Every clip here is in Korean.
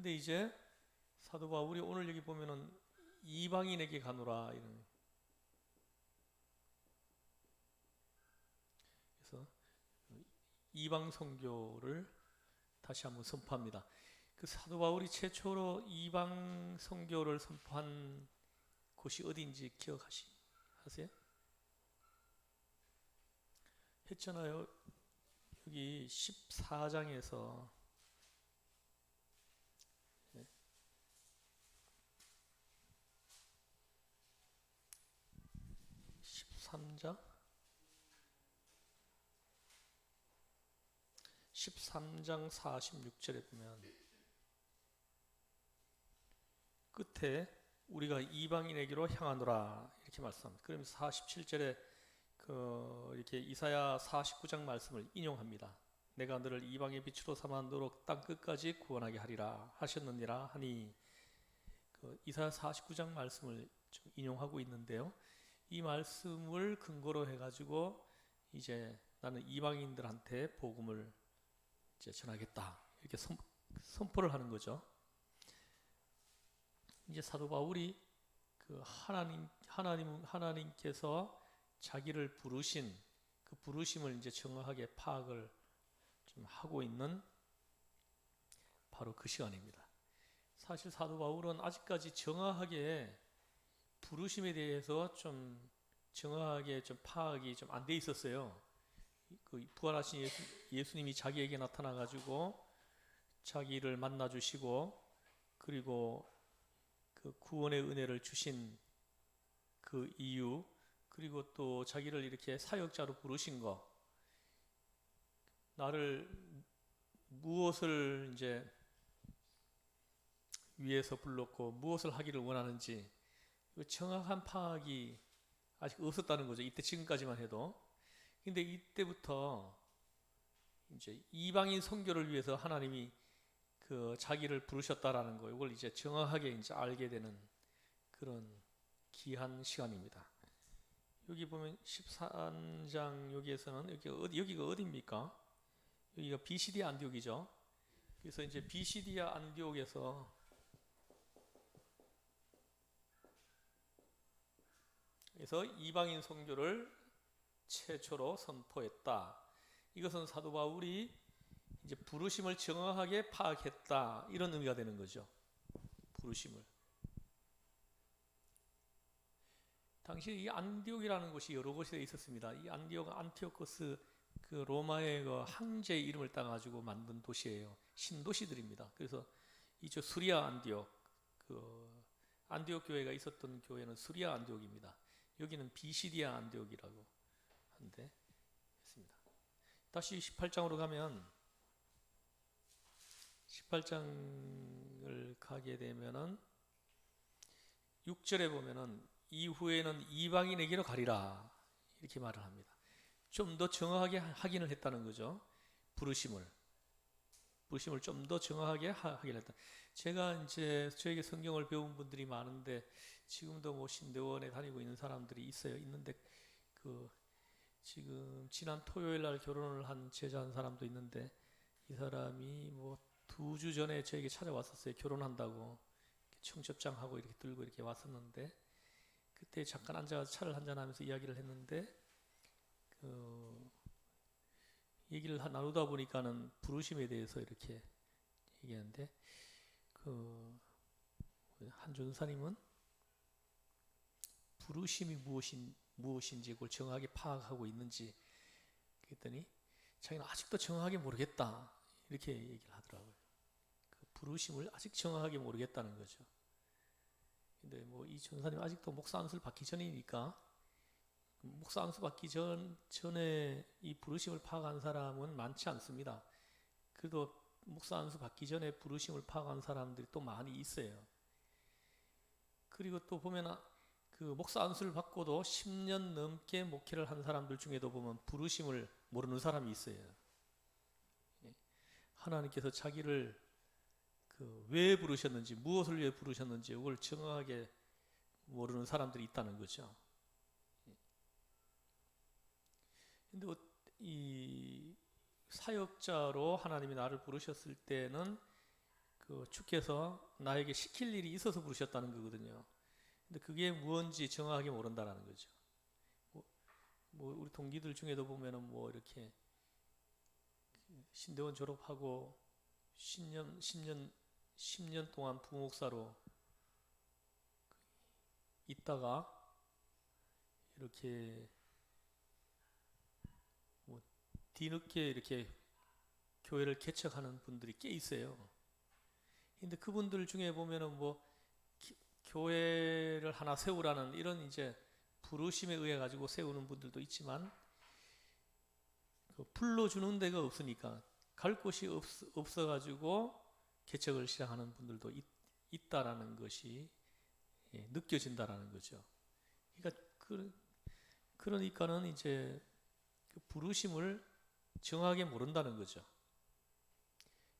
근데 이제 사도 바울이 오늘 여기 보면은 이방인에게 가노라 이런. 그래서 이방 선교를 다시 한번 선포합니다. 그 사도 바울이 최초로 이방 선교를 선포한 곳이 어디인지 기억하세요? 했잖아요. 여기 14장에서 13장 13장 46절에 보면 끝에 우리가 이방인에게로 향하노라 이렇게 말씀합니다. 그러면서 47절에 이렇게 이사야 49장 말씀을 인용합니다. 내가 너를 이방의 빛으로 삼아 너로 땅 끝까지 구원하게 하리라 하셨느니라 하니, 이사야 49장 말씀을 좀 인용하고 있는데요. 이 말씀을 근거로 해가지고 이제 나는 이방인들한테 복음을 이제 전하겠다 이렇게 선포를 하는 거죠. 이제 사도 바울이 하나님께서 자기를 부르신 그 부르심을 이제 정확하게 파악을 좀 하고 있는 바로 그 시간입니다. 사실 사도 바울은 아직까지 정확하게 부르심에 대해서 좀 정확하게 좀 파악이 좀 안 돼 있었어요. 부활하신 예수님이 자기에게 나타나 가지고 자기를 만나 주시고, 그리고 그 구원의 은혜를 주신 그 이유, 그리고 또 자기를 이렇게 사역자로 부르신 거, 나를 무엇을 이제 위해서 불렀고 무엇을 하기를 원하는지 정확한 파악이 아직 없었다는 거죠. 이때 지금까지만 해도. 근데 이때부터 이제 이방인 선교를 위해서 하나님이 자기를 부르셨다라는 거, 이걸 이제 정확하게 이제 알게 되는 그런 귀한 시간입니다. 여기 보면 13장 여기에서는 여기가 어디입니까? 여기가 비시디아 안디옥이죠. 그래서 이제 비시디아 안디옥에서 이방인 선교를 최초로 선포했다. 이것은 사도 바울이 이제 부르심을 정확하게 파악했다 이런 의미가 되는 거죠. 부르심을. 당시 이 안디옥이라는 곳이 여러 곳에 있었습니다. 이 안티오코스 로마의 황제의 이름을 따가지고 만든 도시예요. 신도시들입니다. 그래서 이쪽 수리아 안디옥, 안디옥 교회가 있었던 교회는 수리아 안디옥입니다. 여기는 비시디아 안디옥이라고 하는데 했습니다. 다시 18장으로 가면 18장을 가게 되면은 6절에 보면은 이후에는 이방인에게로 가리라 이렇게 말을 합니다. 좀 더 정확하게 확인을 했다는 거죠. 부르심을 좀 더 정확하게 하긴 했다. 제가 이제 저에게 성경을 배운 분들이 많은데 지금도 뭐 신대원에 다니고 있는 사람들이 있는데 지금 지난 토요일 날 결혼을 한 제자 한 사람도 있는데, 이 사람이 뭐 2주 전에 저에게 찾아왔었어요. 결혼한다고 청첩장하고 이렇게 들고 이렇게 왔었는데, 그때 잠깐 앉아서 차를 한잔하면서 이야기를 했는데, 얘기를 나누다 보니까는 부르심에 대해서 이렇게 얘기하는데, 한 전사님은 부르심이 무엇인지 그걸 정확하게 파악하고 있는지 그랬더니 자기는 아직도 정확하게 모르겠다 이렇게 얘기를 하더라고요. 부르심을 아직 정확하게 모르겠다는 거죠. 근데 뭐 이 전사님 아직도 목사 안수를 받기 전이니까, 목사 안수 받기 전에 이 부르심을 파악한 사람은 많지 않습니다. 그래도 목사 안수 받기 전에 부르심을 파악한 사람들이 또 많이 있어요. 그리고 또 보면 목사 안수를 받고도 10년 넘게 목회를 한 사람들 중에도 보면 부르심을 모르는 사람이 있어요. 하나님께서 자기를 왜 부르셨는지, 무엇을 위해 부르셨는지 이걸 정확하게 모르는 사람들이 있다는 거죠. 근데 이 사역자로 하나님이 나를 부르셨을 때는 그 주께서 나에게 시킬 일이 있어서 부르셨다는 거거든요. 근데 그게 무언지 정확하게 모른다라는 거죠. 우리 동기들 중에도 보면은 이렇게 신대원 졸업하고 10년 동안 부목사로 있다가 이렇게 뒤늦게 이렇게 교회를 개척하는 분들이 꽤 있어요. 근데 그분들 중에 보면은 교회를 하나 세우라는 이런 이제 부르심에 의해 가지고 세우는 분들도 있지만 불러주는 데가 없으니까 갈 곳이 없어 가지고 개척을 시작하는 분들도 있다라는 것이 느껴진다라는 거죠. 그러니까는 이제 그 부르심을 정확하게 모른다는 거죠.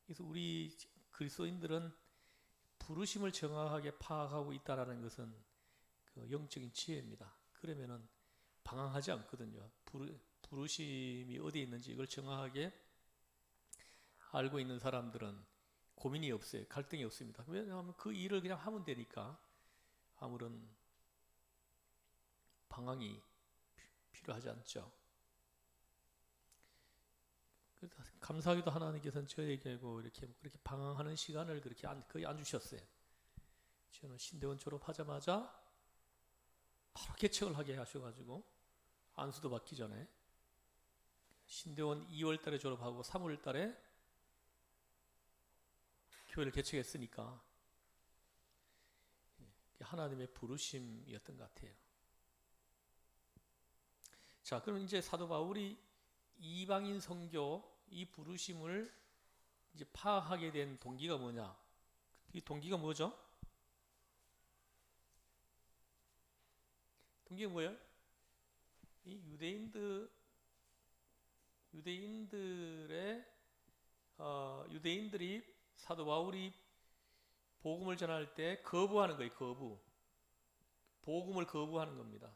그래서 우리 그리스도인들은 부르심을 정확하게 파악하고 있다라는 것은 그 영적인 지혜입니다. 그러면은 방황하지 않거든요. 부르심이 어디에 있는지 이걸 정확하게 알고 있는 사람들은 고민이 없어요. 갈등이 없습니다. 왜냐하면 그 일을 그냥 하면 되니까 아무런 방황이 필요하지 않죠. 감사하게도 하나님께서는 저에게 이렇게 그렇게 방황하는 시간을 거의 안 주셨어요. 저는 신대원 졸업하자마자 바로 개척을 하게 하셔가지고 안수도 받기 전에 신대원 2월 달에 졸업하고 3월 달에 교회를 개척했으니까 하나님의 부르심이었던 것 같아요. 자, 그럼 이제 사도 바울이 이방인 선교 이 부르심을 이제 파악하게 된 동기가 뭐냐? 이 동기가 뭐죠? 동기가 뭐예요? 이 유대인들이 사도 바울이 복음을 전할 때 거부하는 거예요. 복음을 거부하는 겁니다.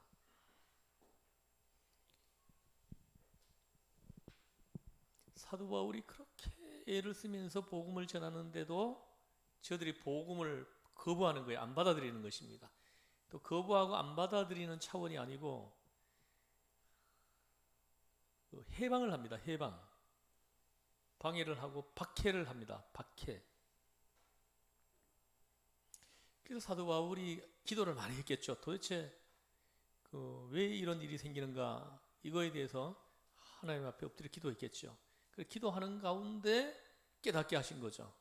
사도 바울이 그렇게 애를 쓰면서 복음을 전하는데도 저들이 복음을 거부하는 거예요. 안 받아들이는 것입니다. 또 거부하고 안 받아들이는 차원이 아니고 해방을 합니다. 해방. 방해를 하고 박해를 합니다. 박해. 그래서 사도 바울이 기도를 많이 했겠죠. 도대체 왜 이런 일이 생기는가 이거에 대해서 하나님 앞에 엎드려 기도했겠죠. 그 기도하는 가운데 깨닫게 하신 거죠.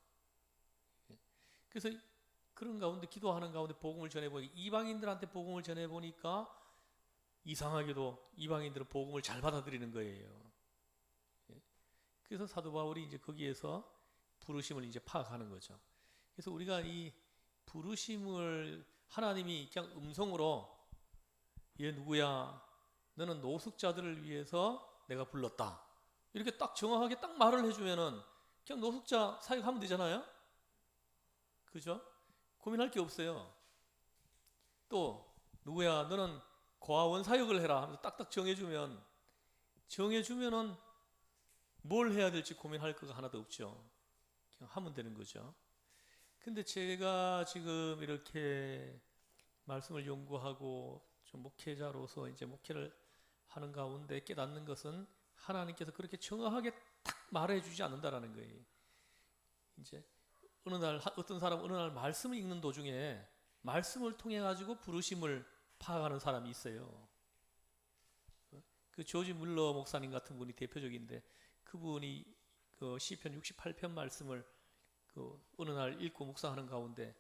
그래서 그런 가운데 기도하는 가운데 복음을 전해보니까 이방인들한테 복음을 전해보니까 이상하게도 이방인들은 복음을 잘 받아들이는 거예요. 그래서 사도 바울이 이제 거기에서 부르심을 이제 파악하는 거죠. 그래서 우리가 이 부르심을 하나님이 그냥 음성으로 얘 누구야? 너는 노숙자들을 위해서 내가 불렀다. 이렇게 딱 정확하게 딱 말을 해주면은 그냥 노숙자 사역하면 되잖아요. 그죠? 고민할 게 없어요. 또 누구야? 너는 고아원 사역을 해라 하면서 딱딱 정해주면은 뭘 해야 될지 고민할 거가 하나도 없죠. 그냥 하면 되는 거죠. 근데 제가 지금 이렇게 말씀을 연구하고 좀 목회자로서 이제 목회를 하는 가운데 깨닫는 것은 하나님께서 그렇게 정확하게 딱 말해주지 않는다라는 거예요. 이제 어떤 사람은 어느 날 말씀을 읽는 도중에 말씀을 통해 가지고 부르심을 파악하는 사람이 있어요. 그 조지 물러 목사님 같은 분이 대표적인데 그분이 그 시편 68편 말씀을 어느 날 읽고 묵상하는 가운데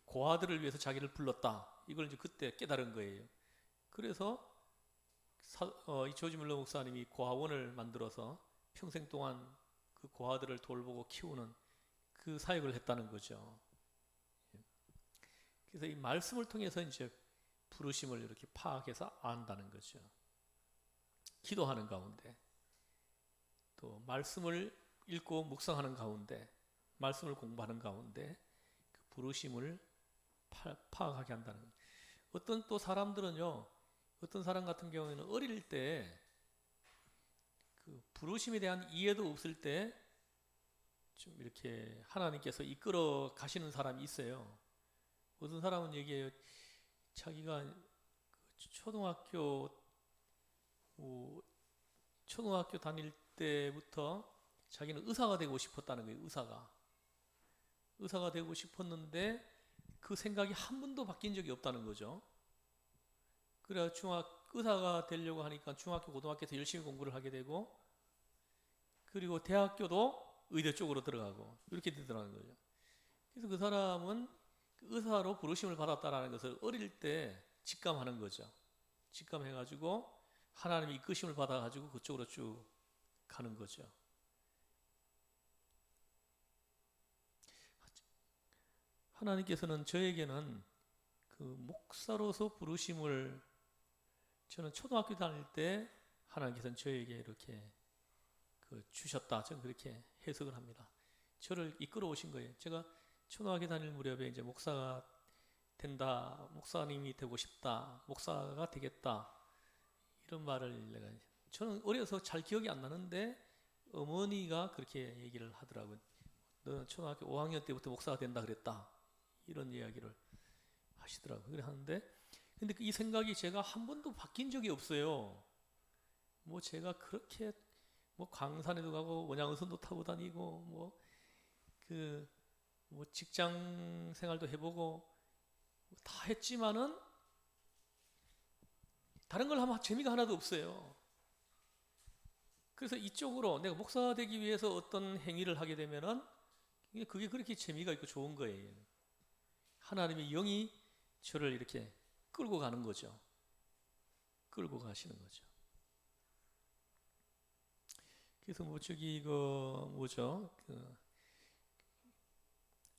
고아들을 위해서 자기를 불렀다. 이걸 이제 그때 깨달은 거예요. 그래서 이 조지 물러 목사님이 고아원을 만들어서 평생 동안 그 고아들을 돌보고 키우는 그 사역을 했다는 거죠. 그래서 이 말씀을 통해서 이제 부르심을 이렇게 파악해서 안다는 거죠. 기도하는 가운데 또 말씀을 읽고 묵상하는 가운데 말씀을 공부하는 가운데 그 부르심을 파악하게 한다는 거예요. 어떤 또 사람들은요, 어떤 사람 같은 경우에는 어릴 때 그 부르심에 대한 이해도 없을 때 좀 이렇게 하나님께서 이끌어 가시는 사람이 있어요. 어떤 사람은 얘기해요. 자기가 초등학교 초등학교 다닐 때부터 자기는 의사가 되고 싶었다는 거예요. 의사가 되고 싶었는데 그 생각이 한 번도 바뀐 적이 없다는 거죠. 그래 의사가 되려고 하니까 중학교, 고등학교에서 열심히 공부를 하게 되고, 그리고 대학교도 의대 쪽으로 들어가고 이렇게 되더라는 거죠. 그래서 그 사람은 의사로 부르심을 받았다라는 것을 어릴 때 직감하는 거죠. 직감해가지고 하나님의 이끄심을 받아가지고 그쪽으로 쭉 가는 거죠. 하나님께서는 저에게는 그 목사로서 부르심을, 저는 초등학교 다닐 때 하나님께서는 저에게 이렇게 주셨다. 저는 그렇게 해석을 합니다. 저를 이끌어 오신 거예요. 제가 초등학교 다닐 무렵에 이제 목사가 된다, 목사님이 되고 싶다, 목사가 되겠다, 이런 말을 저는 어려서 잘 기억이 안 나는데 어머니가 그렇게 얘기를 하더라고요. 너는 초등학교 5학년 때부터 목사가 된다 그랬다, 이런 이야기를 하시더라고요. 그래 하는데, 근데 이 생각이 제가 한 번도 바뀐 적이 없어요. 뭐 제가 그렇게 뭐 광산에도 가고 원양어선도 타고 다니고 뭐 직장 생활도 해보고 다 했지만은 다른 걸 하면 재미가 하나도 없어요. 그래서 이쪽으로 내가 목사가 되기 위해서 어떤 행위를 하게 되면은 그게 그렇게 재미가 있고 좋은 거예요. 하나님의 영이 저를 이렇게 끌고 가는 거죠. 끌고 가시는 거죠. 그래서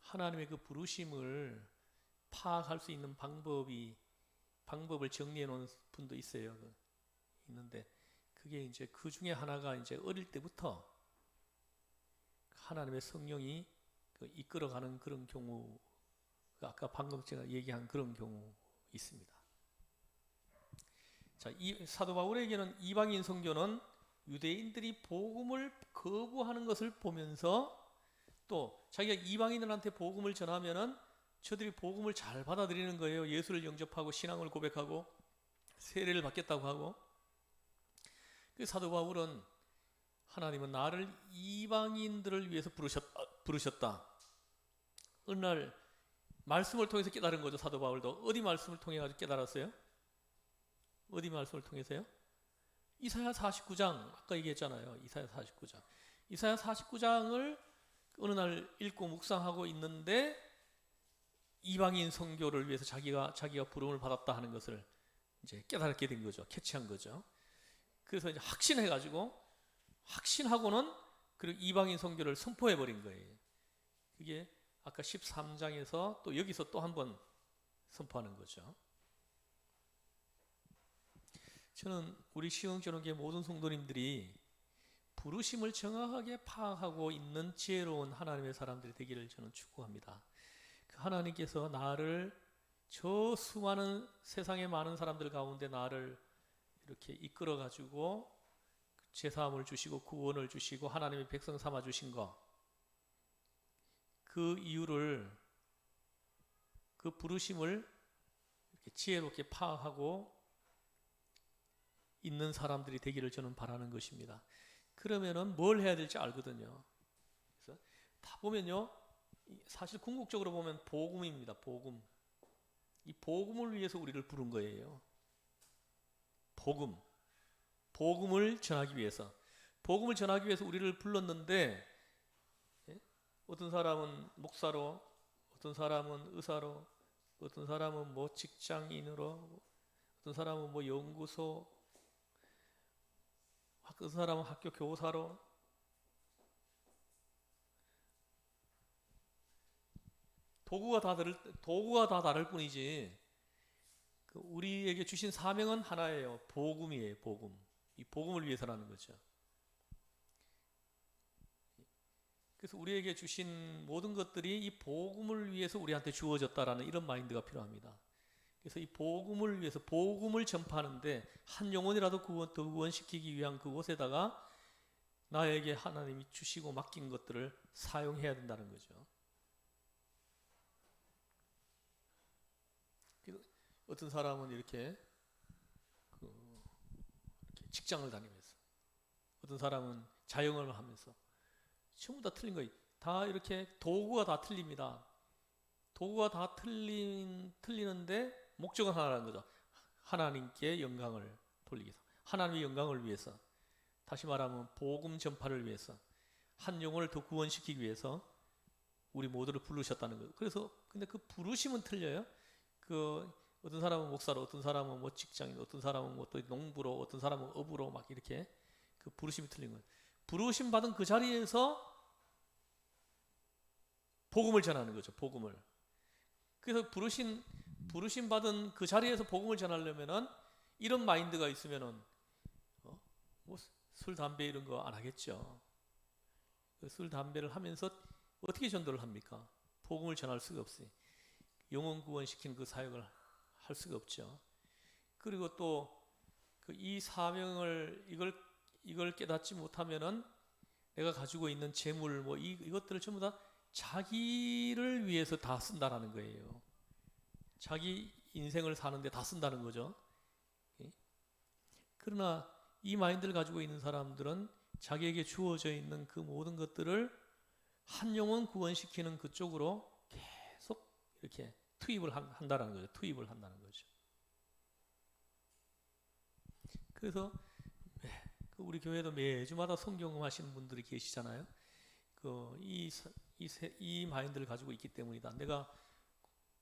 하나님의 그 부르심을 파악할 수 있는 방법을 정리해 놓은 분도 있어요. 있는데 그게 이제 그 중에 하나가 이제 어릴 때부터 하나님의 성령이 이끌어가는 그런 경우, 아까 방금 제가 얘기한 그런 경우 있습니다. 자, 이 사도 바울에게는 이방인 선교는 유대인들이 복음을 거부하는 것을 보면서, 또 자기가 이방인들한테 복음을 전하면은 저들이 복음을 잘 받아들이는 거예요. 예수를 영접하고 신앙을 고백하고 세례를 받겠다고 하고. 그 사도 바울은 하나님은 나를 이방인들을 위해서 부르셨다. 어느 날 말씀을 통해서 깨달은 거죠. 사도 바울도 어디 말씀을 통해 가지고 깨달았어요? 어디 말씀을 통해서요? 이사야 49장, 아까 얘기했잖아요. 이사야 49장. 이사야 49장을 어느 날 읽고 묵상하고 있는데 이방인 선교를 위해서 자기가 부름을 받았다 하는 것을 이제 깨닫게 된 거죠. 캐치한 거죠. 그래서 이제 확신하고는 그리고 이방인 선교를 선포해 버린 거예요. 그게 아까 13장에서 또 여기서 또 한 번 선포하는 거죠. 저는 우리 시흥전원교회 모든 성도님들이 부르심을 정확하게 파악하고 있는 지혜로운 하나님의 사람들이 되기를 저는 축복합니다. 하나님께서 나를 저 수많은 세상의 많은 사람들 가운데 나를 이렇게 이끌어 가지고 제사함을 주시고 구원을 주시고 하나님의 백성 삼아 주신 것, 그 이유를, 그 부르심을 이렇게 지혜롭게 파악하고 있는 사람들이 되기를 저는 바라는 것입니다. 그러면은 뭘 해야 될지 알거든요. 그래서 다 보면요, 사실 궁극적으로 보면 복음입니다. 복음. 이 복음을 위해서 우리를 부른 거예요. 복음을 전하기 위해서 우리를 불렀는데, 어떤 사람은 목사로, 어떤 사람은 의사로, 어떤 사람은 뭐 직장인으로, 어떤 사람은 뭐 연구소, 어떤 사람은 학교 교사로, 도구가 다 다를 뿐이지 우리에게 주신 사명은 하나예요. 복음이에요. 복음. 이 복음을 위해서라는 거죠. 그래서 우리에게 주신 모든 것들이 이 복음을 위해서 우리한테 주어졌다라는 이런 마인드가 필요합니다. 그래서 이 복음을 위해서, 복음을 전파하는데 한 영혼이라도 더 구원시키기 위한 그곳에다가 나에게 하나님이 주시고 맡긴 것들을 사용해야 된다는 거죠. 어떤 사람은 이렇게 직장을 다니면서, 어떤 사람은 자영업을 하면서 전부 다 틀린 거예요. 다 이렇게 도구가 다 틀립니다. 도구가 다 틀리는데 목적은 하나라는 거죠. 하나님께 영광을 돌리기 위해서, 하나님의 영광을 위해서, 다시 말하면 복음 전파를 위해서, 한 영혼을 더 구원시키기 위해서 우리 모두를 부르셨다는 거예요. 그래서 근데 그 부르심은 틀려요. 어떤 사람은 목사로, 어떤 사람은 뭐 직장인, 어떤 사람은 뭐 또 농부로, 어떤 사람은 업으로 막 이렇게 그 부르심이 틀린 거예요. 부르심 받은 그 자리에서 복음을 전하는 거죠. 복음을. 그래서 부르심 받은 그 자리에서 복음을 전하려면은 이런 마인드가 있으면은 뭐 술, 담배 이런 거 안 하겠죠. 술, 담배를 하면서 어떻게 전도를 합니까? 복음을 전할 수가 없어요. 영혼 구원시키는 그 사역을 할 수가 없죠. 그리고 또 이 사명을 이걸 깨닫지 못하면은 내가 가지고 있는 재물 뭐 이것들을 전부 다 자기를 위해서 다 쓴다라는 거예요. 자기 인생을 사는데 다 쓴다는 거죠. 그러나 이 마인드를 가지고 있는 사람들은 자기에게 주어져 있는 그 모든 것들을 한 영혼 구원시키는 그쪽으로 계속 이렇게 투입을 한다는 거죠. 투입을 한다는 거죠. 그래서 우리 교회도 매주마다 성경음 하시는 분들이 계시잖아요. 이 마인드를 가지고 있기 때문이다. 내가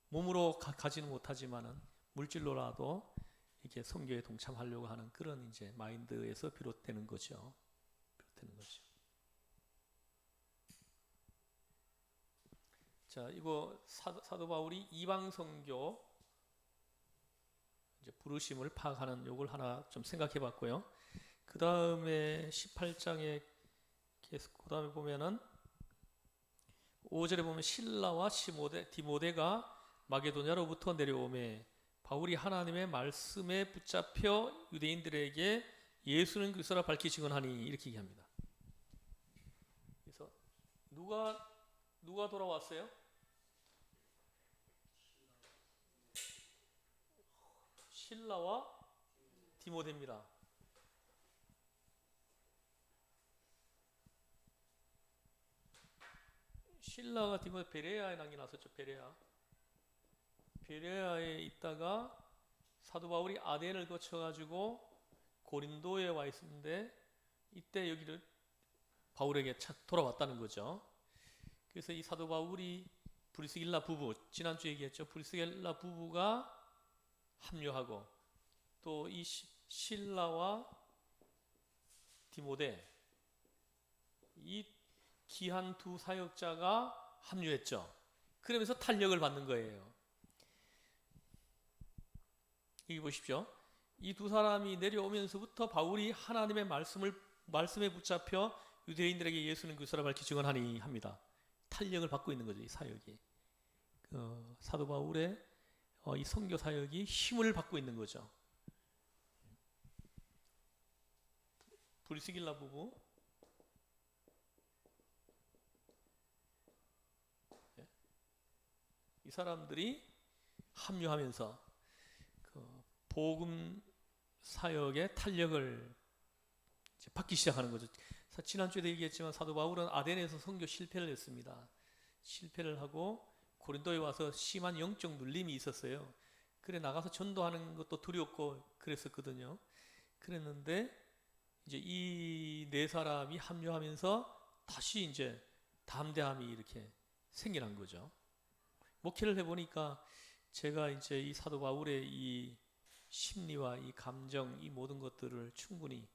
몸으로 가지는 못하지만은 물질로라도 이렇게 선교에 동참하려고 하는 그런 이제 마인드에서 비롯되는 거죠. 자, 이거 사도 바울이 이방 선교 이제 부르심을 파악하는 요걸 하나 좀 생각해 봤고요. 그 다음에 18장에 계속 그 다음에 보면은 5절에 보면 실라와 디모데가 마게도냐로부터 내려오매 바울이 하나님의 말씀에 붙잡혀 유대인들에게 예수는 그리스도라 밝히 증언하니 이렇게 얘기합니다. 그래서 누가 돌아왔어요? 실라와 디모데입니다. 실라가 디모데 베레아에 남겨 놨었죠. 베레아에 있다가 사도 바울이 아덴을 거쳐가지고 고린도에 와 있었는데 이때 여기를 바울에게 돌아왔다는 거죠. 그래서 이 사도 바울이 브리스길라 부부, 지난주 얘기했죠. 브리스길라 부부가 합류하고 또 이 실라와 디모데 이 귀한 두 사역자가 합류했죠. 그러면서 탄력을 받는 거예요. 여기 보십시오. 이 두 사람이 내려오면서부터 바울이 하나님의 말씀에 붙잡혀 유대인들에게 예수는 그리스도라 밝히 증언하니 합니다. 탄력을 받고 있는 거죠. 이 사역이 사도 바울의 이 선교 사역이 힘을 받고 있는 거죠. 브리스길라 부부 이 사람들이 합류하면서 복음 사역의 탄력을 받기 시작하는 거죠. 지난주에도 얘기했지만 사도 바울은 아덴에서 선교 실패를 했습니다. 실패를 하고 고린도에 와서 심한 영적 눌림이 있었어요. 그래 나가서 전도하는 것도 두렵고 그랬었거든요. 그랬는데 이제 이 네 사람이 합류하면서 다시 이제 담대함이 이렇게 생겨난 거죠. 목회를 해보니까 제가 이제 이 사도 바울의 이 심리와 이 감정, 이 모든 것들을 충분히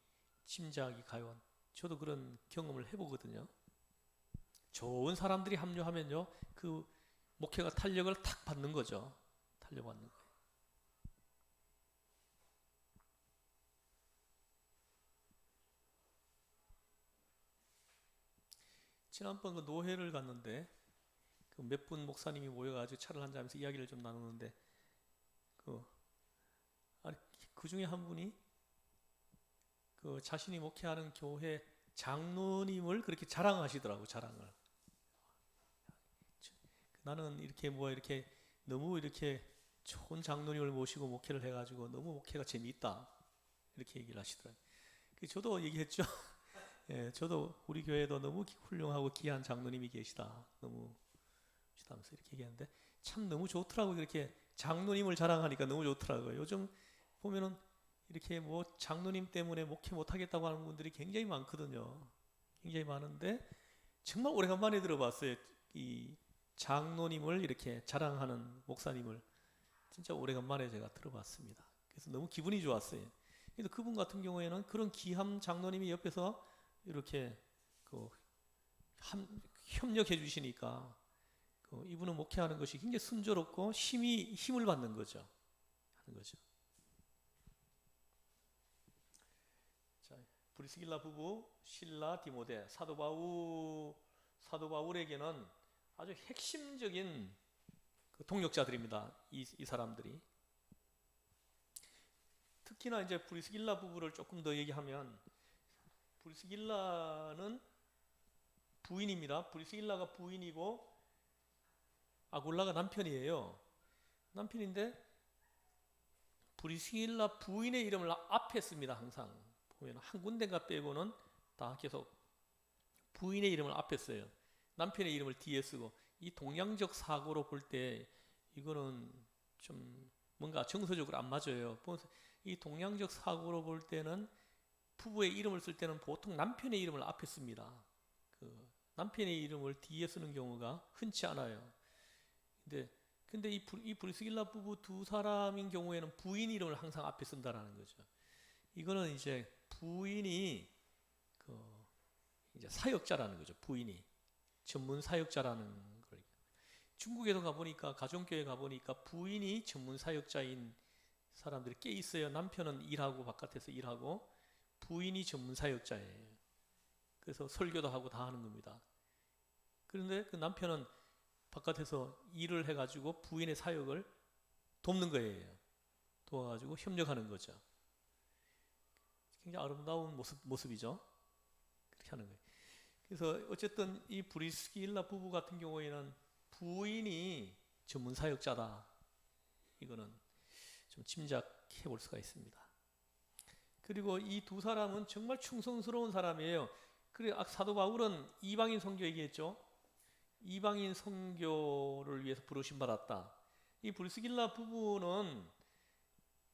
짐작이 가요. 저도 그런 경험을 해보거든요. 좋은 사람들이 합류하면요, 그 목회가 탄력을 탁 받는 거죠. 탄력받는 거예요. 지난번 그 노회를 갔는데 몇 분 목사님이 모여가지고 차를 한잔하면서 이야기를 좀 나누는데 그 중에 한 분이 자신이 목회하는 교회 장로님을 그렇게 자랑하시더라고, 자랑을. 나는 이렇게 이렇게 너무 이렇게 좋은 장로님을 모시고 목회를 해가지고 너무 목회가 재미있다, 이렇게 얘기를 하시더라고요. 저도 얘기했죠. 예, 저도 우리 교회도 너무 훌륭하고 귀한 장로님이 계시다, 너무 하면서 이렇게 얘기하는데 참 너무 좋더라고요. 이렇게 장로님을 자랑하니까 너무 좋더라고요. 요즘 보면은 이렇게 장로님 때문에 목회 못하겠다고 하는 분들이 굉장히 많거든요. 굉장히 많은데 정말 오래간만에 들어봤어요. 이 장로님을 이렇게 자랑하는 목사님을 진짜 오래간만에 제가 들어봤습니다. 그래서 너무 기분이 좋았어요. 그래서 그분 같은 경우에는 그런 귀한 장로님이 옆에서 이렇게 협력해 주시니까 이분은 목회하는 것이 굉장히 순조롭고 힘을 받는 거죠. 하는 거죠. 자, 브리스길라 부부, 실라, 디모데, 사도 바울에게는 아주 핵심적인 동역자들입니다. 이 사람들이. 특히나 이제 브리스길라 부부를 조금 더 얘기하면, 브리스길라는 부인입니다. 브리스길라가 부인이고 아굴라가 남편이에요. 남편인데 브리스길라 부인의 이름을 앞에 씁니다. 항상 보면 한 군데가 빼고는 다 계속 부인의 이름을 앞에 써요. 남편의 이름을 뒤에 쓰고, 이 동양적 사고로 볼 때 이거는 좀 뭔가 정서적으로 안 맞아요. 이 동양적 사고로 볼 때는 부부의 이름을 쓸 때는 보통 남편의 이름을 앞에 씁니다. 남편의 이름을 뒤에 쓰는 경우가 흔치 않아요. 근데 이 브리스길라 부부 두 사람인 경우에는 부인 이름을 항상 앞에 쓴다라는 거죠. 이거는 이제 부인이 이제 사역자라는 거죠. 부인이 전문 사역자라는 걸. 중국에도 가보니까, 가정교회 가보니까 부인이 전문 사역자인 사람들이 꽤 있어요. 남편은 일하고 바깥에서 일하고 부인이 전문 사역자예요. 그래서 설교도 하고 다 하는 겁니다. 그런데 그 남편은 바깥에서 일을 해가지고 부인의 사역을 돕는 거예요. 도와가지고 협력하는 거죠. 굉장히 아름다운 모습이죠. 그렇게 하는 거예요. 그래서 어쨌든 이 브리스길라 부부 같은 경우에는 부인이 전문 사역자다, 이거는 좀 짐작해 볼 수가 있습니다. 그리고 이 두 사람은 정말 충성스러운 사람이에요. 그래, 사도 바울은 이방인 선교 얘기했죠. 이방인 선교를 위해서 부르심 받았다. 이 브리스길라 부부는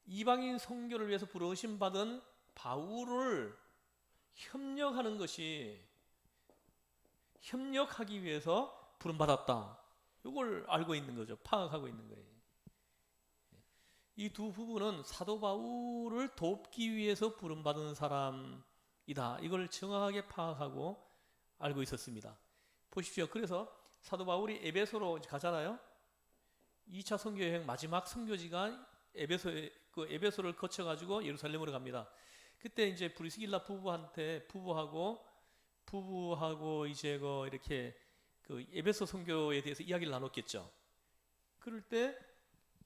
이방인 선교를 위해서 부르심 받은 바울을 협력하기 위해서 부름 받았다, 이걸 알고 있는 거죠. 파악하고 있는 거예요. 이 두 부부는 사도 바울을 돕기 위해서 부름 받은 사람이다, 이걸 정확하게 파악하고 알고 있었습니다. 보십시오. 그래서 사도 바울이 에베소로 가잖아요. 2차 선교 여행 마지막 선교지가 에베소를 거쳐가지고 예루살렘으로 갑니다. 그때 이제 브리스길라 부부하고 이제 이렇게 에베소 선교에 대해서 이야기를 나눴겠죠. 그럴 때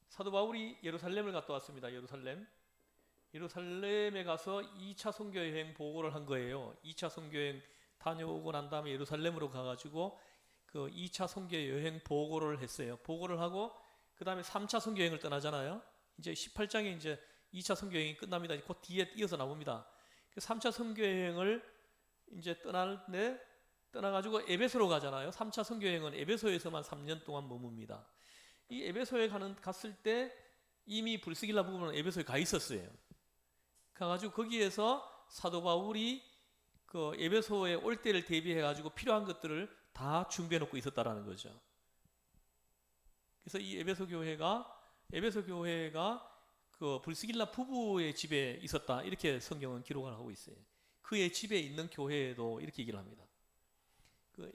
사도 바울이 예루살렘을 갔다 왔습니다. 예루살렘에 가서 2차 선교 여행 보고를 한 거예요. 2차 선교 여행 다녀오고 난 다음에 예루살렘으로 가가지고 2차 선교 여행 보고를 했어요. 보고를 하고 그 다음에 3차 선교 여행을 떠나잖아요. 이제 18장에 이제 2차 선교 여행이 끝납니다. 그 뒤에 이어서 나옵니다. 3차 선교 여행을 이제 떠나가지고 에베소로 가잖아요. 3차 선교 여행은 에베소에서만 3년 동안 머뭅니다. 이 에베소에 갔을 때 이미 브리스길라 부부는 에베소에 가 있었어요. 가가지고 거기에서 사도 바울이 에베소에 올 때를 대비해가지고 필요한 것들을 다 준비해 놓고 있었다라는 거죠. 그래서 이 에베소 교회가 브리스길라 부부의 집에 있었다, 이렇게 성경은 기록을 하고 있어요. 그의 집에 있는 교회에도 이렇게 얘기를 합니다.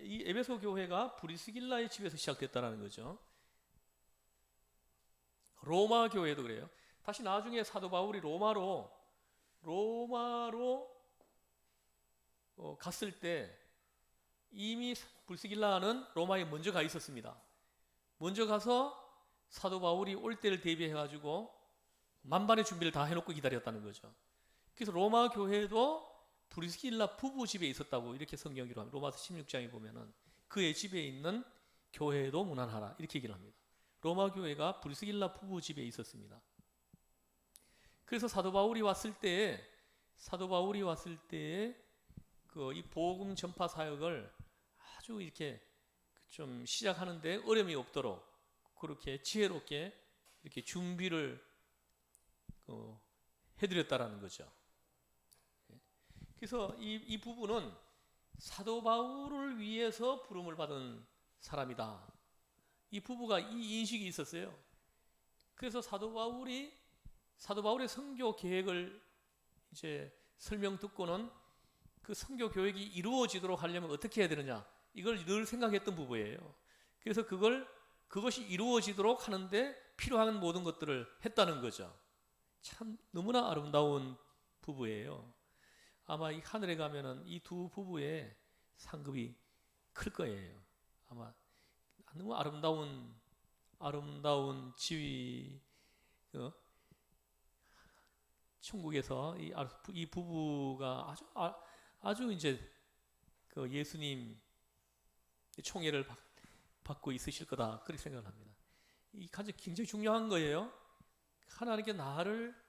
이 에베소 교회가 브리스길라의 집에서 시작됐다라는 거죠. 로마 교회도 그래요. 다시 나중에 사도 바울이 로마로 갔을 때 이미 브리스길라는 로마에 먼저 가 있었습니다. 먼저 가서 사도 바울이 올 때를 대비해가지고 만반의 준비를 다 해놓고 기다렸다는 거죠. 그래서 로마 교회도 브리스길라 부부 집에 있었다고 이렇게 성경이 기록합니다. 로마서 16장에 보면은 그의 집에 있는 교회도 문안하라 이렇게 얘기를 합니다. 로마 교회가 브리스길라 부부 집에 있었습니다. 그래서 사도 바울이 왔을 때에 그 이 복음 전파 사역을 아주 이렇게 좀 시작하는데 어려움이 없도록 그렇게 지혜롭게 이렇게 준비를 해드렸다라는 거죠. 그래서 이 부부는 사도 바울을 위해서 부름을 받은 사람이다. 이 부부가 이 인식이 있었어요. 그래서 사도 바울의 선교 계획을 이제 설명 듣고는 그 선교 계획이 이루어지도록 하려면 어떻게 해야 되느냐 이걸 늘 생각했던 부부예요. 그래서 그것이 이루어지도록 하는데 필요한 모든 것들을 했다는 거죠. 참 너무나 아름다운 부부예요. 아마 이 하늘에 가면은 이 두 부부의 상급이 클 거예요. 아마 너무 아름다운 지위, 천국에서 이 부부가 아주 이제 그 예수님 총애를 받고 있으실 거다 그렇게 생각을 합니다. 이 굉장히 중요한 거예요. 하나님께 나를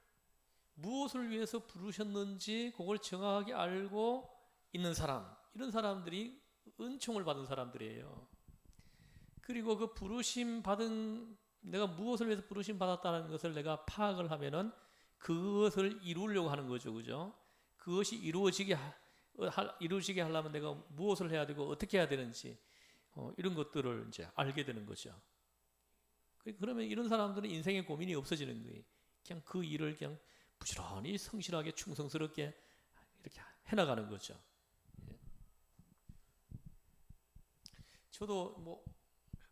무엇을 위해서 부르셨는지 그걸 정확하게 알고 있는 사람, 이런 사람들이 은총을 받은 사람들이에요. 그리고 그 내가 무엇을 위해서 부르심 받았다는 것을 내가 파악을 하면은 그것을 이루려고 하는 거죠, 그죠? 그것이 이루어지게 하려면 내가 무엇을 해야 되고 어떻게 해야 되는지 이런 것들을 이제 알게 되는 거죠. 그러면 이런 사람들은 인생에 고민이 없어지는 거예요. 그냥 그 일을 그냥 부지런히 성실하게 충성스럽게 이렇게 해나가는 거죠. 저도 뭐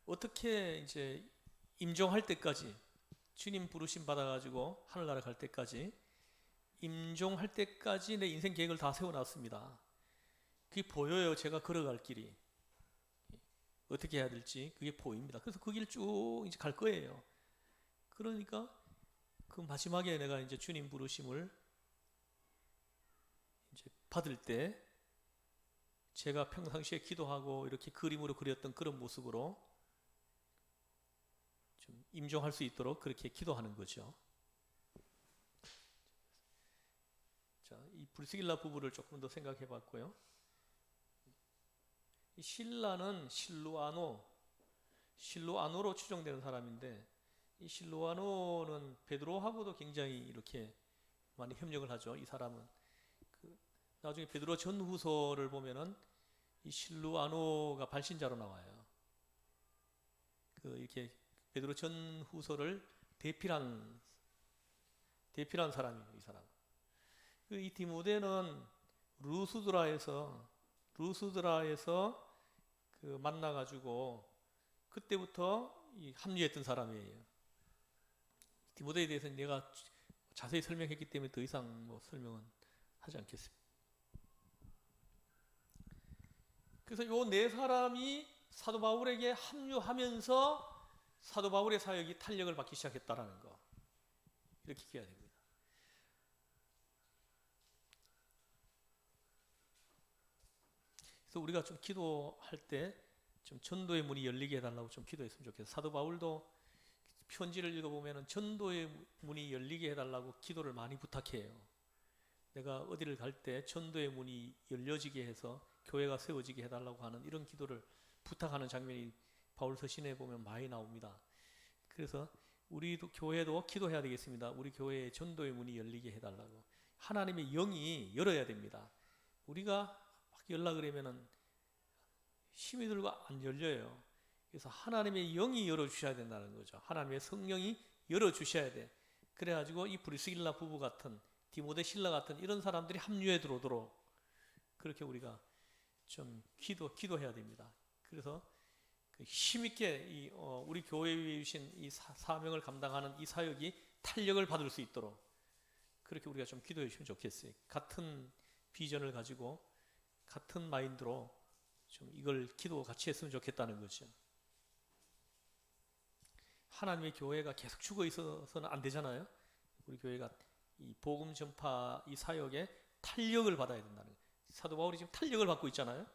어떻게 이제 임종할 때까지 주님 부르심 받아가지고 하늘나라 갈 때까지 임종할 때까지 내 인생 계획을 다 세워놨습니다. 그게 보여요. 제가 걸어갈 길이 어떻게 해야 될지 그게 보입니다. 그래서 그 길 쭉 이제 갈 거예요. 그러니까 그 마지막에 내가 이제 주님 부르심을 이제 받을 때 제가 평상시에 기도하고 이렇게 그림으로 그렸던 그런 모습으로 좀 임종할 수 있도록 그렇게 기도하는 거죠. 자, 이 브리스길라 부부를 조금 더 생각해 봤고요. 이 신라는 실루아노로 추정되는 사람인데 이 실루아노는 베드로하고도 굉장히 이렇게 많이 협력을 하죠. 이 사람은 나중에 베드로 전후서를 보면은 이 실루아노가 발신자로 나와요. 이렇게 베드로 전후서를 대필한 사람이에요. 이 사람. 이 디모데는 루스드라에서 만나가지고 그때부터 합류했던 사람이에요. 디모데에 대해서는 내가 자세히 설명했기 때문에 더 이상 뭐 설명은 하지 않겠습니다. 그래서 요 네 사람이 사도 바울에게 합류하면서 사도 바울의 사역이 탄력을 받기 시작했다라는 거, 이렇게 기해야 됩니다. 그래서 우리가 좀 기도할 때 좀 전도의 문이 열리게 해달라고 좀 기도했으면 좋겠어요. 사도 바울도 편지를 읽어보면 전도의 문이 열리게 해달라고 기도를 많이 부탁해요. 내가 어디를 갈 때 전도의 문이 열려지게 해서 교회가 세워지게 해달라고 하는 이런 기도를 부탁하는 장면이 바울서 시내에 보면 많이 나옵니다. 그래서 우리도 교회도 기도해야 되겠습니다. 우리 교회의 전도의 문이 열리게 해달라고. 하나님의 영이 열어야 됩니다. 우리가 막 열라 그러면은 힘이 들고 안 열려요. 그래서 하나님의 영이 열어주셔야 된다는 거죠. 하나님의 성령이 열어주셔야 돼. 그래가지고 이 브리스길라 부부 같은, 디모데 신라 같은 이런 사람들이 합류해 들어오도록 그렇게 우리가 좀 기도해야 됩니다. 그래서 힘있게 우리 교회에 주신 이 사명을 감당하는 이 사역이 탄력을 받을 수 있도록 그렇게 우리가 좀 기도해 주시면 좋겠어요. 같은 비전을 가지고 같은 마인드로 좀 이걸 기도 같이 했으면 좋겠다는 거죠. 하나님의 교회가 계속 죽어 있어서는 안 되잖아요. 우리 교회가 이 복음 전파 이 사역에 탄력을 받아야 된다는 거예요. 사도 바울이 지금 탄력을 받고 있잖아요.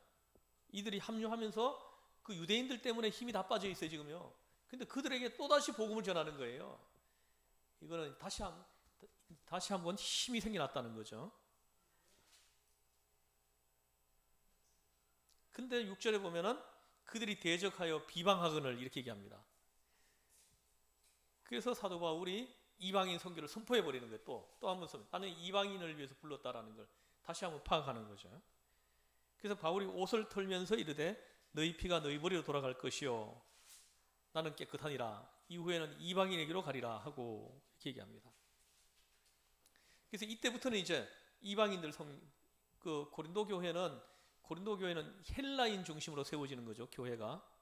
이들이 합류하면서 그 유대인들 때문에 힘이 다 빠져 있어요 지금요. 근데 그들에게 또다시 복음을 전하는 거예요. 이거는 다시 한번 힘이 생겨났다는 거죠. 근데 6절에 보면은 그들이 대적하여 비방하거늘 이렇게 얘기합니다. 그래서 사도 바울이 이방인 선교를 선포해 버리는 거예요. 또 한 번 선포. 나는 이방인을 위해서 불렀다라는 걸 다시 한번 파악하는 거죠. 그래서 바울이 옷을 털면서 이르되 너희 피가 너희 머리로 돌아갈 것이요 나는 깨끗하니라. 이후에는 이방인에게로 가리라 하고 이렇게 얘기합니다. 그래서 이때부터는 이제 이방인들 그 고린도 교회는 헬라인 중심으로 세워지는 거죠. 교회가.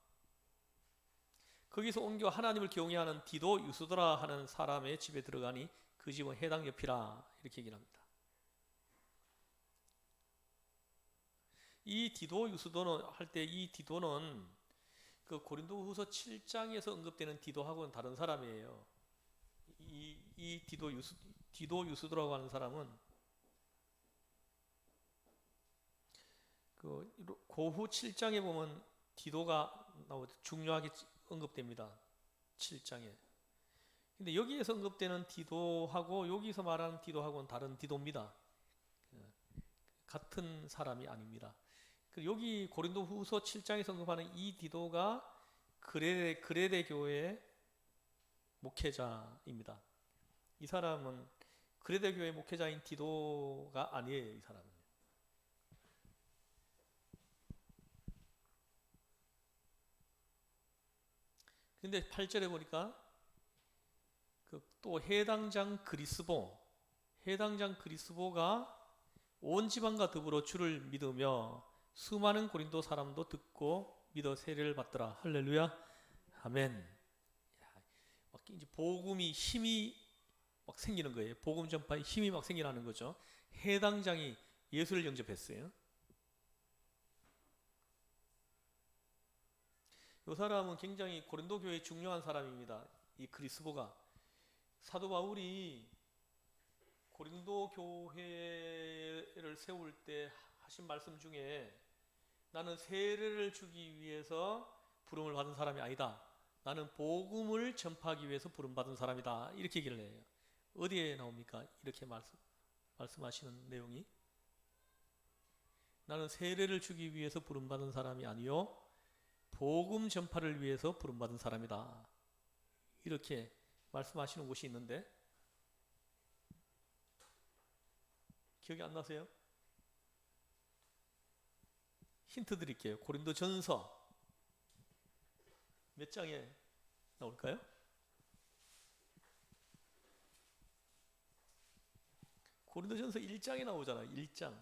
거기서 옮겨 하나님을 경외하는 디도 유스도라 하는 사람의 집에 들어가니 그 집은 해당 옆이라 이렇게 얘기를 합니다. 이 디도 유스도는 할 때 이 디도는 그 고린도후서 7장에서 언급되는 디도하고는 다른 사람이에요. 이 디도 유스도라고 하는 사람은 그 고후 7장에 보면 디도가 중요하게 언급됩니다. 7장에. 근데 여기에서 언급되는 디도하고 여기서 말하는 디도하고는 다른 디도입니다. 같은 사람이 아닙니다. 여기 고린도후서 7장에서 언급하는 이 디도가 그레데 교회의 목회자입니다. 이 사람은 그레데 교회 목회자인 디도가 아니에요. 이 사람은. 근데 8절에 보니까 또 해당장 그리스보가 온 지방과 더불어 주를 믿으며 수많은 고린도 사람도 듣고 믿어 세례를 받더라. 할렐루야. 아멘. 이제 복음이 힘이 막 생기는 거예요. 복음 전파에 힘이 막 생기라는 거죠. 해당장이 예수를 영접했어요. 이 사람은 굉장히 고린도 교회에 중요한 사람입니다. 이 그리스보가. 사도 바울이 고린도 교회를 세울 때 하신 말씀 중에 나는 세례를 주기 위해서 부름을 받은 사람이 아니다. 나는 복음을 전파하기 위해서 부름받은 사람이다. 이렇게 얘기를 해요. 어디에 나옵니까? 이렇게 말씀하시는 내용이. 나는 세례를 주기 위해서 부름받은 사람이 아니요 복음 전파를 위해서 부름받은 사람이다. 이렇게 말씀하시는 곳이 있는데 기억이 안 나세요? 힌트 드릴게요. 고린도전서 몇 장에 나올까요? 고린도전서 1장에 나오잖아요. 1장.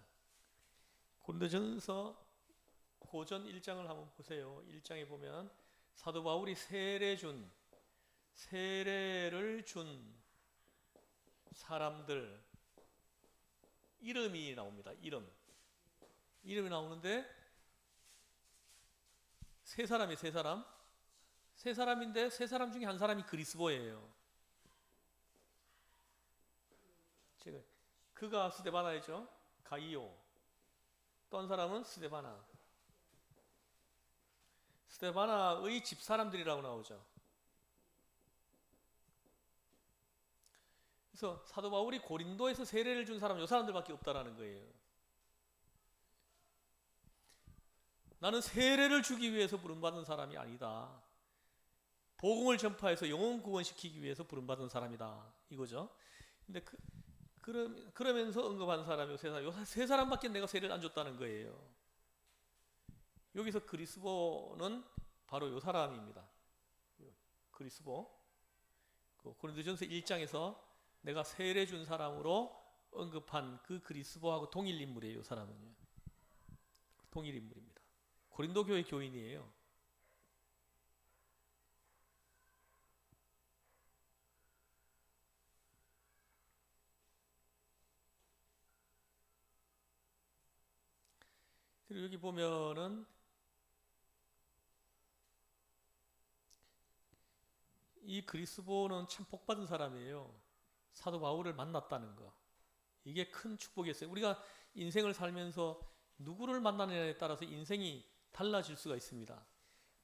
고린도전서 고전 1장을 한번 보세요. 1장에 보면 사도 바울이 세례를 준 사람들 이름이 나옵니다. 이름이 나오는데 세 사람인데 세 사람 중에 한 사람이 그리스보예요. 지금 그가 스데바나이죠. 가이오. 또 한 사람은 스데바나의 집사람들이라고 나오죠. 그래서 사도 바울이 고린도에서 세례를 준 사람은 이 사람들밖에 없다라는 거예요. 나는 세례를 주기 위해서 부름받은 사람이 아니다. 복음을 전파해서 영혼 구원시키기 위해서 부름받은 사람이다. 이거죠. 근데 그러면서 언급한 사람이 세 사람밖에 내가 세례를 안 줬다는 거예요. 여기서 그리스보는 바로 이 사람입니다. 그리스보. 고린도전서 1장에서 내가 세례 준 사람으로 언급한 그 그리스보하고 동일 인물이에요. 이 사람은요. 동일 인물입니다. 고린도 교회 교인이에요. 그리고 여기 보면은 이 그리스보는 참 복받은 사람이에요. 사도 바울을 만났다는 거. 이게 큰 축복이었어요. 우리가 인생을 살면서 누구를 만나느냐에 따라서 인생이 달라질 수가 있습니다.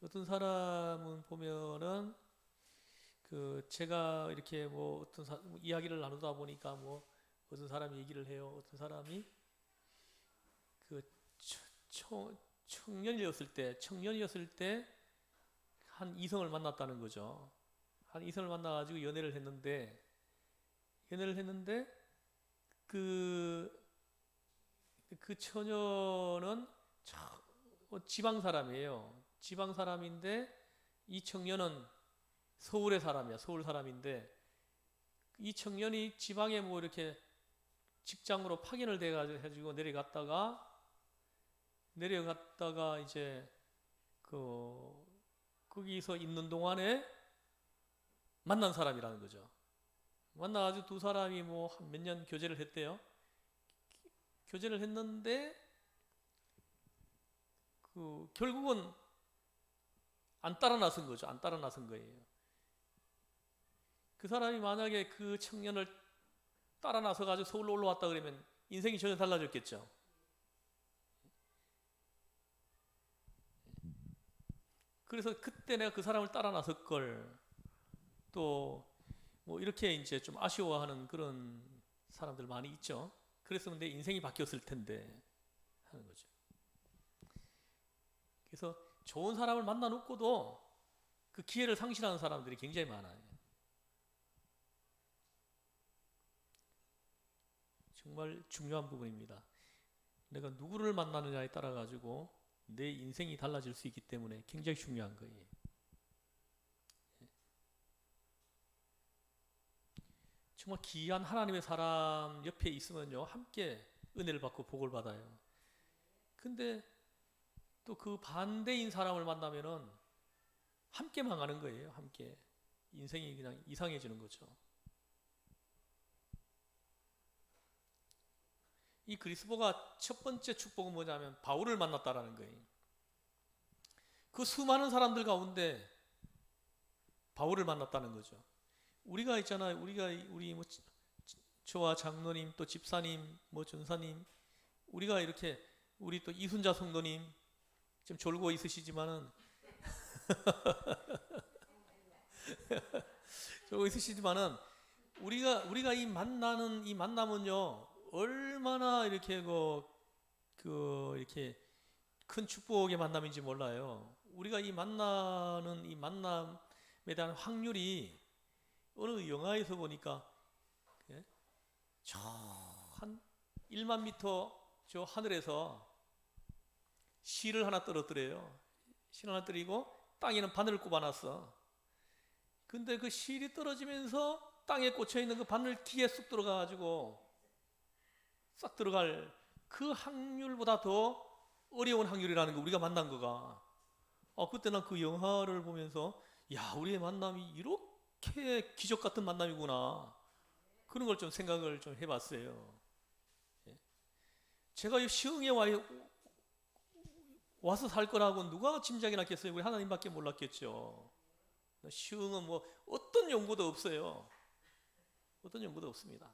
어떤 사람은 보면은 제가 이렇게 뭐 이야기를 나누다 보니까 뭐 어떤 사람이 얘기를 해요. 어떤 사람이 그 청년이었을 때 한 이성을 만났다는 거죠. 한 이성을 만나가지고 연애를 했는데 그 처녀는 지방 사람이에요. 지방 사람인데 이 청년은 서울의 사람이야. 서울 사람인데 이 청년이 지방에 뭐 이렇게 직장으로 파견을 돼가지고 내려갔다가 이제 거기서 있는 동안에 만난 사람이라는 거죠. 만나가지고 두 사람이 뭐 한 몇 년 교제를 했대요. 교제를 했는데 결국은 안 따라 나선 거죠. 안 따라 나선 거예요. 그 사람이 만약에 그 청년을 따라 나서 가지고 서울로 올라왔다 그러면 인생이 전혀 달라졌겠죠. 그래서 그때 내가 그 사람을 따라 나설 걸 또 뭐 이렇게 이제 좀 아쉬워하는 그런 사람들 많이 있죠. 그랬으면 내 인생이 바뀌었을 텐데 하는 거죠. 그래서 좋은 사람을 만나 놓고도 그 기회를 상실하는 사람들이 굉장히 많아요. 정말 중요한 부분입니다. 내가 누구를 만나느냐에 따라 가지고 내 인생이 달라질 수 있기 때문에 굉장히 중요한 거예요. 정말 귀한 하나님의 사람 옆에 있으면요, 함께 은혜를 받고 복을 받아요. 근데 또 그 반대인 사람을 만나면은 함께 망하는 거예요. 함께 인생이 그냥 이상해지는 거죠. 이 그리스도가 첫 번째 축복은 뭐냐면 바울을 만났다라는 거예요. 그 수많은 사람들 가운데 바울을 만났다는 거죠. 우리가 있잖아요. 우리 뭐 저와 장로님 또 집사님 뭐 전사님 우리가 이렇게 우리 또 이순자 성도님 좀 졸고 있으시지만은 졸고 있으시지만은 우리가 이 만남은요 얼마나 이렇게 이렇게 큰 축복의 만남인지 몰라요. 우리가 이 만남에 대한 확률이 어느 영화에서 보니까 저 한 1만 미터 저 하늘에서 실을 하나 떨어뜨려요. 실 하나 떨어뜨리고 땅에는 바늘을 꼽아놨어. 근데 그 실이 떨어지면서 땅에 꽂혀있는 그 바늘 귀에 쑥 들어가가지고 싹 들어갈 그 확률보다 더 어려운 확률이라는 거 우리가 만난 거가. 그때 난 그 영화를 보면서 야 우리의 만남이 이렇게 기적 같은 만남이구나 그런 걸 좀 생각을 좀 해봤어요. 제가 이 시흥에 와서 살 거라고 누가 짐작이 났겠어요? 우리 하나님밖에 몰랐겠죠. 시흥은 뭐 어떤 연고도 없어요. 어떤 연고도 없습니다.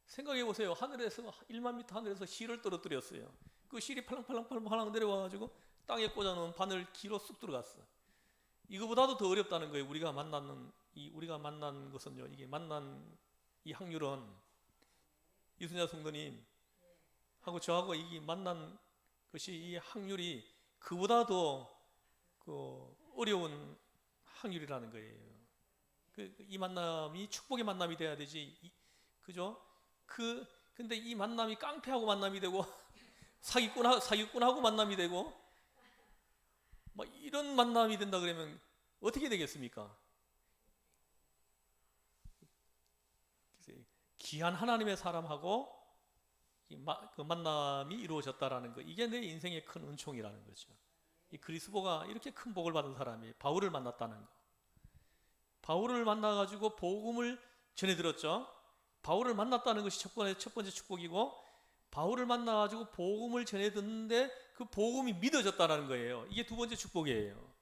생각해 보세요. 하늘에서 1만 미터 하늘에서 실을 떨어뜨렸어요. 그 실이 팔랑팔랑 내려와가지고 땅에 꽂아놓은 바늘 귀로 쑥 들어갔어. 이거보다도 더 어렵다는 거예요. 우리가 만난 것은요. 이게 만난 이 확률은 이순자 성도님 하고 저하고 이 만난 것이 이 확률이 그보다도 어려운 확률이라는 거예요. 이 만남이 축복의 만남이 돼야 되지. 그죠? 근데 이 만남이 깡패하고 만남이 되고 사기꾼하고 만남이 되고 막 이런 만남이 된다 그러면 어떻게 되겠습니까? 귀한 하나님의 사람하고 그 만남이 이루어졌다라는 거, 이게 내 인생의 큰 은총이라는 거죠. 이 그리스도가 이렇게 큰 복을 받은 사람이 바울을 만났다는 거. 바울을 만나가지고 복음을 전해들었죠. 바울을 만났다는 것이 첫 번째 축복이고, 바울을 만나가지고 복음을 전해 듣는데 그 복음이 믿어졌다는 거예요. 이게 두 번째 축복이에요.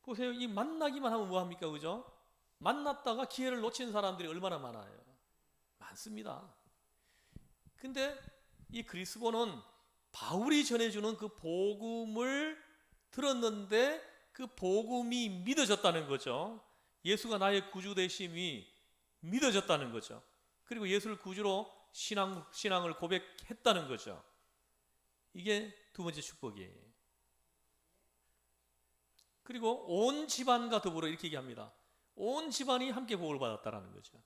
보세요. 이 만나기만 하면 뭐합니까? 그죠? 만났다가 기회를 놓친 사람들이 얼마나 많아요. 많습니다. 근데 이 그리스도는 바울이 전해주는 그 복음을 들었는데 그 복음이 믿어졌다는 거죠. 예수가 나의 구주 되심이 믿어졌다는 거죠. 그리고 예수를 구주로 신앙을 고백했다는 거죠. 이게 두 번째 축복이에요. 그리고 온 집안과 더불어 이렇게 얘기합니다. 온 집안이 함께 복을 받았다라는 거죠.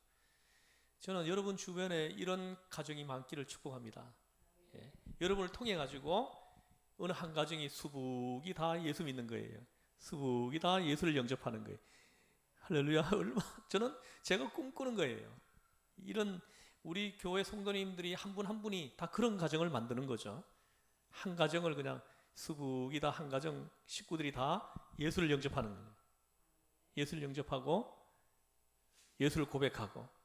저는 여러분 주변에 이런 가정이 많기를 축복합니다. 예. 여러분을 통해 가지고 어느 한 가정이 수북이 다 예수 믿는 거예요. 수북이 다 예수를 영접하는 거예요. 할렐루야. 저는 제가 꿈꾸는 거예요. 이런 우리 교회 성도님들이 한 분 한 분이 다 그런 가정을 만드는 거죠. 한 가정을 그냥 수북이 다 한 가정 식구들이 다 예수를 영접하는 거예요. 예수를 영접하고 예수를 고백하고.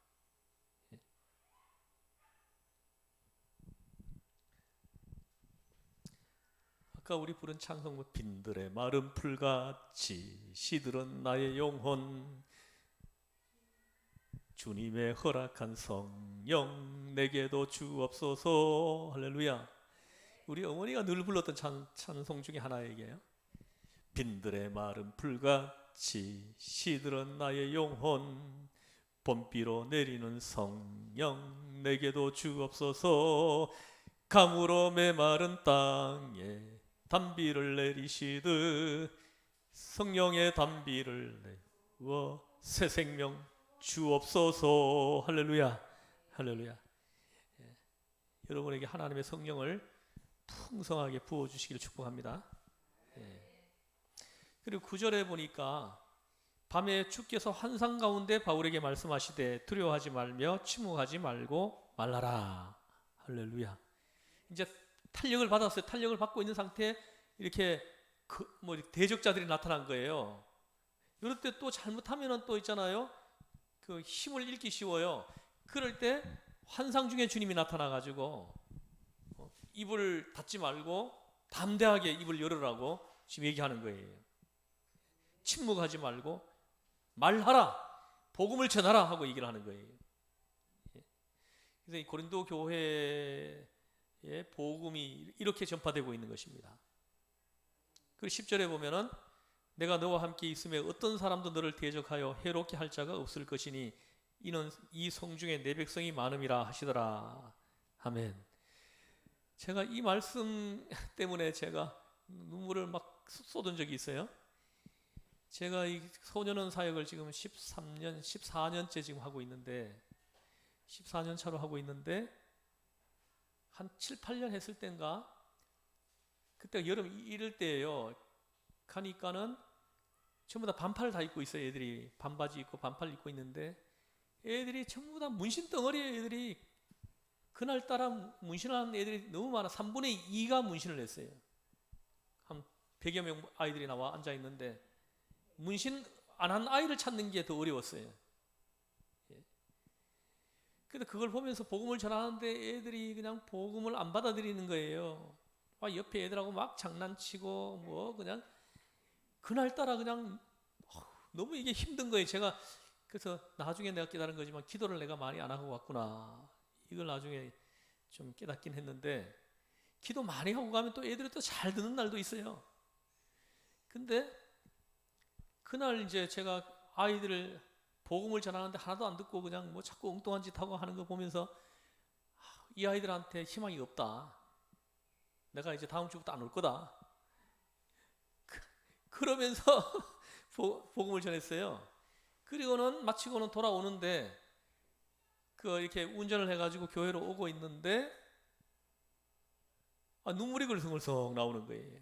아까 우리 부른 찬송 빈들의 마른 풀같이 시들은 나의 영혼 주님의 허락한 성령 내게도 주옵소서. 할렐루야. 우리 어머니가 늘 불렀던 찬송 중에 하나이게요. 빈들의 마른 풀같이 시들은 나의 영혼 봄비로 내리는 성령 내게도 주옵소서. 가물어 메마른 땅에 단비를 내리시듯 성령의 단비를 내어 새 생명 주옵소서. 할렐루야. 할렐루야. 예. 여러분에게 하나님의 성령을 풍성하게 부어주시기를 축복합니다. 예. 그리고 9절에 보니까 밤에 주께서 환상 가운데 바울에게 말씀하시되 두려워하지 말며 침묵하지 말고 말라라. 할렐루야. 이제 탄력을 받았어요. 탄력을 받고 있는 상태에 이렇게 대적자들이 나타난 거예요. 이럴 때 또 잘못하면은 또 있잖아요. 그 힘을 잃기 쉬워요. 그럴 때 환상 중에 주님이 나타나 가지고 입을 닫지 말고 담대하게 입을 열으라고 지금 얘기하는 거예요. 침묵하지 말고 말하라. 복음을 전하라 하고 얘기를 하는 거예요. 그래서 이 고린도 교회의 복음이 이렇게 전파되고 있는 것입니다. 그리고 10절에 보면은 내가 너와 함께 있음에 어떤 사람도 너를 대적하여 해롭게 할 자가 없을 것이니 이는 이 성중에 내 백성이 많음이라 하시더라. 아멘. 제가 이 말씀 때문에 제가 눈물을 막 쏟은 적이 있어요. 제가 이 소년원 사역을 지금 13년, 14년째 지금 하고 있는데 14년 차로 하고 있는데 한 7, 8년 했을 때인가 그때가 여름 이럴 때예요. 가니까는 전부 다 반팔 다 입고 있어요. 애들이 반바지 입고 반팔 입고 있는데 애들이 전부 다 문신 덩어리예요. 애들이 그날따라 문신하는 애들이 너무 많아. 3분의 2가 문신을 했어요. 한 100여 명 아이들이 나와 앉아 있는데 문신 안 한 아이를 찾는 게 더 어려웠어요. 근데 그걸 보면서 복음을 전하는데 애들이 그냥 복음을 안 받아들이는 거예요. 막 옆에 애들하고 막 장난치고 뭐 그냥 그날따라 그냥 너무 이게 힘든 거예요. 제가 그래서 나중에 내가 깨달은 거지만 기도를 내가 많이 안 하고 왔구나. 이걸 나중에 좀 깨닫긴 했는데 기도 많이 하고 가면 또 애들이 또 잘 듣는 날도 있어요. 근데 그날 이제 제가 아이들을 복음을 전하는데 하나도 안 듣고 그냥 뭐 자꾸 엉뚱한 짓 하고 하는 거 보면서 이 아이들한테 희망이 없다. 내가 이제 다음 주부터 안 올 거다. 그러면서 복음을 전했어요. 그리고는 마치고는 돌아오는데 그 이렇게 운전을 해가지고 교회로 오고 있는데 눈물이 글썽글썽 나오는 거예요.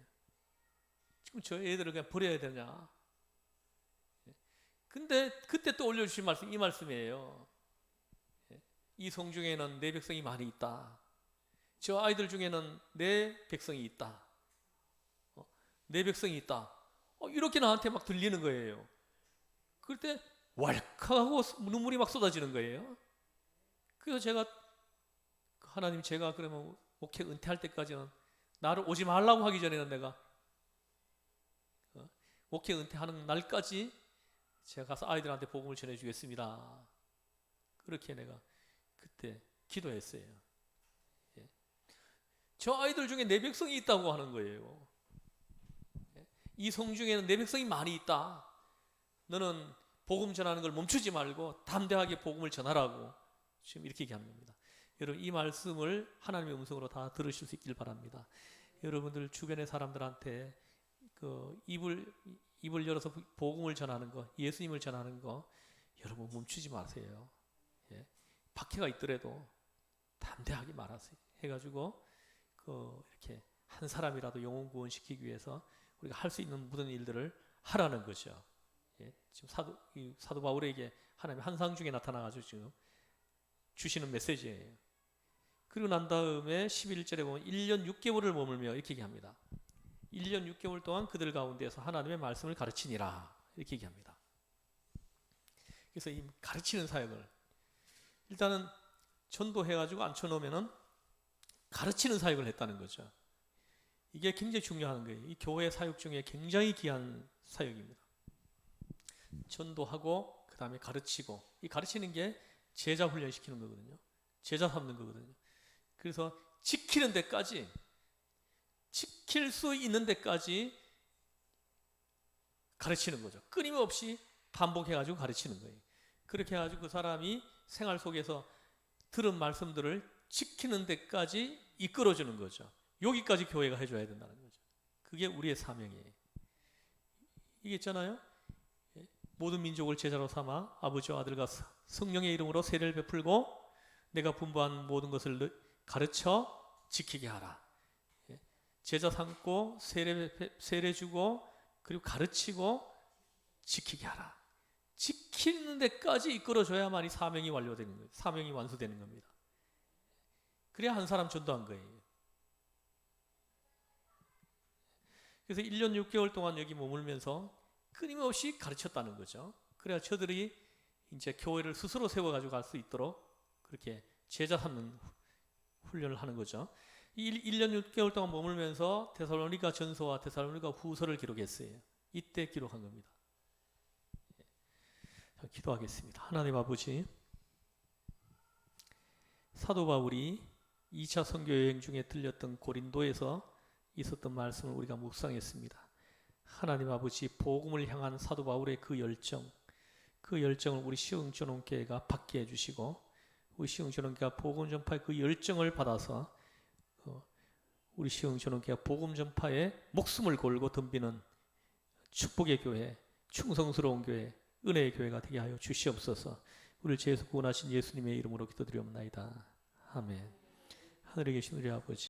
지금 저 애들을 그냥 버려야 되냐? 근데 그때 또 올려주신 말씀 이 말씀이에요. 이 성중에는 내 백성이 많이 있다. 저 아이들 중에는 내 백성이 있다. 내 백성이 있다. 이렇게 나한테 막 들리는 거예요. 그럴 때 왈칵하고 눈물이 막 쏟아지는 거예요. 그래서 제가 하나님 제가 그러면 목회 은퇴할 때까지는 나를 오지 말라고 하기 전에는 내가 목회 은퇴하는 날까지 제가 가서 아이들한테 복음을 전해주겠습니다. 그렇게 내가 그때 기도했어요. 저 아이들 중에 내 백성이 있다고 하는 거예요. 이 성 중에는 내 백성이 많이 있다. 너는 복음 전하는 걸 멈추지 말고 담대하게 복음을 전하라고 지금 이렇게 얘기하는 겁니다. 여러분, 이 말씀을 하나님의 음성으로 다 들으실 수 있길 바랍니다. 여러분들 주변의 사람들한테 그 입을 열어서 복음을 전하는 거, 예수님을 전하는 거 여러분 멈추지 마세요. 예. 박해가 있더라도 담대하게 말하세요. 해가지고 이렇게 한 사람이라도 영혼 구원시키기 위해서 우리가 할 수 있는 모든 일들을 하라는 거죠. 예. 지금 사도 바울에게 하나님의 환상 중에 나타나가지고 지금 주시는 메시지예요. 그리고 난 다음에 11절에 보면 1년 6개월을 머물며 이렇게 얘기합니다. 1년 6개월 동안 그들 가운데서 하나님의 말씀을 가르치니라 이렇게 얘기합니다. 그래서 이 가르치는 사역을 일단은 전도해가지고 앉혀놓으면은 가르치는 사역을 했다는 거죠. 이게 굉장히 중요한 거예요. 이 교회 사역 중에 굉장히 귀한 사역입니다. 전도하고 그 다음에 가르치고, 이 가르치는 게 제자 훈련시키는 거거든요. 제자 삼는 거거든요. 그래서 지키는 데까지, 지킬 수 있는 데까지 가르치는 거죠. 끊임없이 반복해가지고 가르치는 거예요. 그렇게 해가지고 그 사람이 생활 속에서 들은 말씀들을 지키는 데까지 이끌어주는 거죠. 여기까지 교회가 해줘야 된다는 거죠. 그게 우리의 사명이에요. 이게 있잖아요. 모든 민족을 제자로 삼아 아버지와 아들과 성령의 이름으로 세례를 베풀고 내가 분부한 모든 것을 가르쳐 지키게 하라. 제자 삼고 세례 주고 그리고 가르치고 지키게 하라. 지키는 데까지 이끌어줘야만이 사명이 완료되는 거예요. 사명이 완수되는 겁니다. 그래야 한 사람 전도한 거예요. 그래서 1년 6개월 동안 여기 머물면서 끊임없이 가르쳤다는 거죠. 그래야 저들이 이제 교회를 스스로 세워가지고 갈 수 있도록 그렇게 제자 삼는 훈련을 하는 거죠. 1년 6개월 동안 머물면서 데살로니가 전서와 데살로니가 후서를 기록했어요. 이때 기록한 겁니다. 자, 기도하겠습니다. 하나님 아버지, 사도 바울이 2차 선교 여행 중에 들렸던 고린도에서 있었던 말씀을 우리가 묵상했습니다. 하나님 아버지, 복음을 향한 사도 바울의 그 열정을 우리 시흥전원교회가 받게 해주시고 우리 시흥전원교회가 복음 전파의 그 열정을 받아서 우리 시흥전원교회가 복음 전파에 목숨을 걸고 덤비는 축복의 교회, 충성스러운 교회, 은혜의 교회가 되게 하여 주시옵소서. 우리를 죄에서 구원하신 예수님의 이름으로 기도드리옵나이다. 아멘. 하늘에 계신 우리 아버지,